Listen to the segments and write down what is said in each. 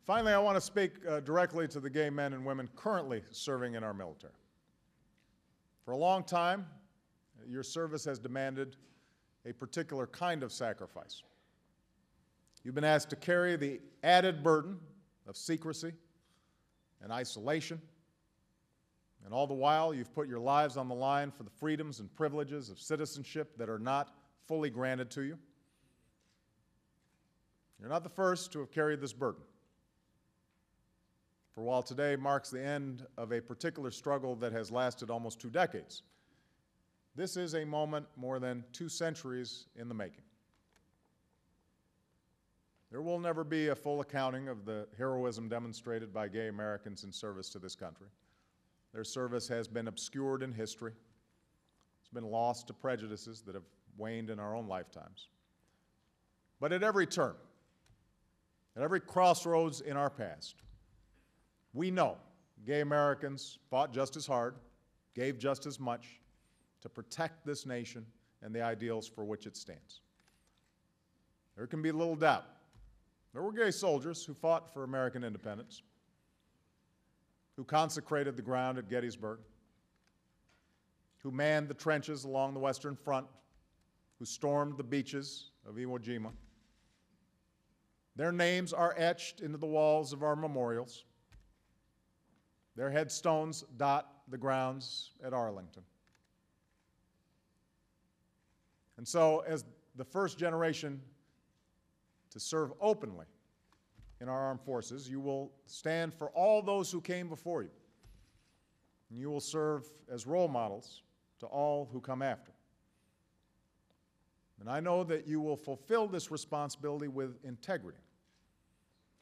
Finally, I want to speak directly to the gay men and women currently serving in our military. For a long time, your service has demanded a particular kind of sacrifice. You've been asked to carry the added burden of secrecy and isolation, and all the while you've put your lives on the line for the freedoms and privileges of citizenship that are not fully granted to you. You're not the first to have carried this burden. For while today marks the end of a particular struggle that has lasted almost 2 decades, this is a moment more than 2 centuries in the making. There will never be a full accounting of the heroism demonstrated by gay Americans in service to this country. Their service has been obscured in history. It's been lost to prejudices that have waned in our own lifetimes. But at every turn, at every crossroads in our past, we know gay Americans fought just as hard, gave just as much to protect this nation and the ideals for which it stands. There can be little doubt. There were gay soldiers who fought for American independence, who consecrated the ground at Gettysburg, who manned the trenches along the Western Front, who stormed the beaches of Iwo Jima. Their names are etched into the walls of our memorials. Their headstones dot the grounds at Arlington. And so, as the first generation to serve openly in our armed forces, you will stand for all those who came before you. And you will serve as role models to all who come after. And I know that you will fulfill this responsibility with integrity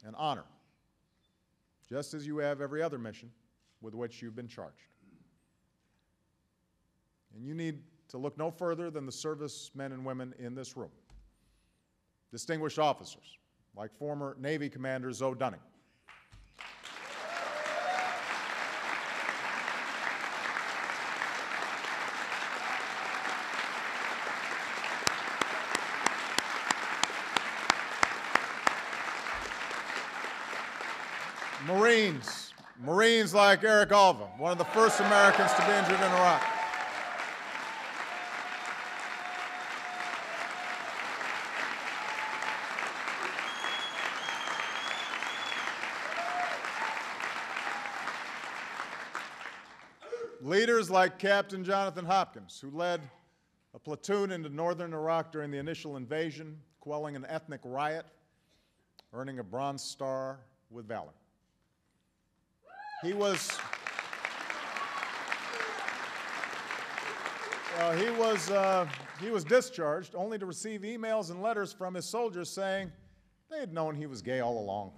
and honor, just as you have every other mission with which you've been charged. And you need to look no further than the servicemen and women in this room. Distinguished officers, like former Navy Commander Zoe Dunning. Marines like Eric Alva, one of the first Americans to be injured in Iraq. Leaders like Captain Jonathan Hopkins, who led a platoon into northern Iraq during the initial invasion, quelling an ethnic riot, earning a Bronze Star with valor. He was discharged only to receive emails and letters from his soldiers saying they had known he was gay all along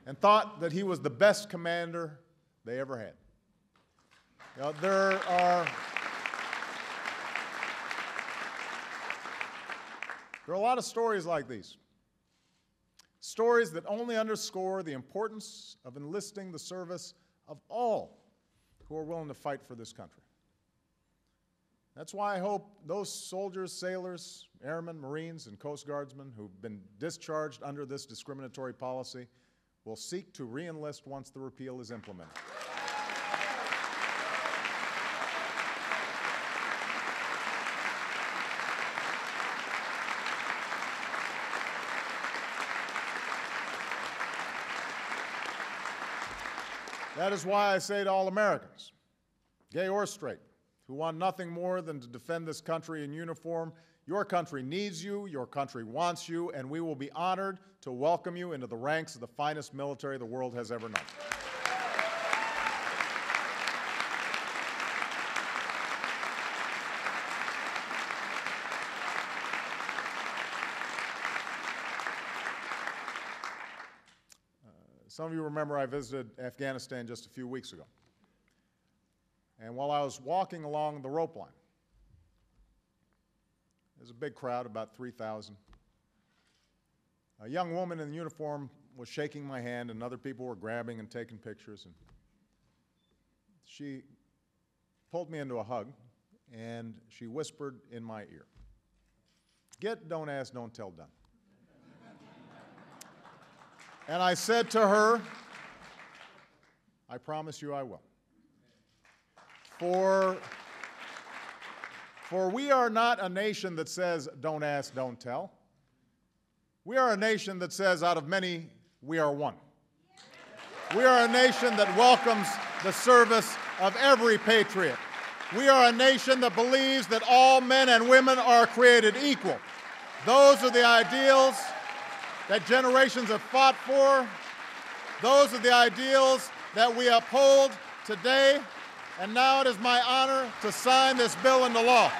and thought that he was the best commander they ever had. You know, there are a lot of stories like these. Stories that only underscore the importance of enlisting the service of all who are willing to fight for this country. That's why I hope those soldiers, sailors, airmen, Marines, and Coast Guardsmen who've been discharged under this discriminatory policy will seek to re-enlist once the repeal is implemented. That is why I say to all Americans, gay or straight, who want nothing more than to defend this country in uniform, your country needs you, your country wants you, and we will be honored to welcome you into the ranks of the finest military the world has ever known. Some of you remember I visited Afghanistan just a few weeks ago. And while I was walking along the rope line, there's a big crowd, about 3,000. A young woman in uniform was shaking my hand, and other people were grabbing and taking pictures. And she pulled me into a hug, and she whispered in my ear, "Get, don't ask, don't tell done." And I said to her, I promise you I will. For we are not a nation that says, don't ask, don't tell. We are a nation that says, out of many, we are one. We are a nation that welcomes the service of every patriot. We are a nation that believes that all men and women are created equal. Those are the ideals that generations have fought for. Those are the ideals that we uphold today. And now it is my honor to sign this bill into law.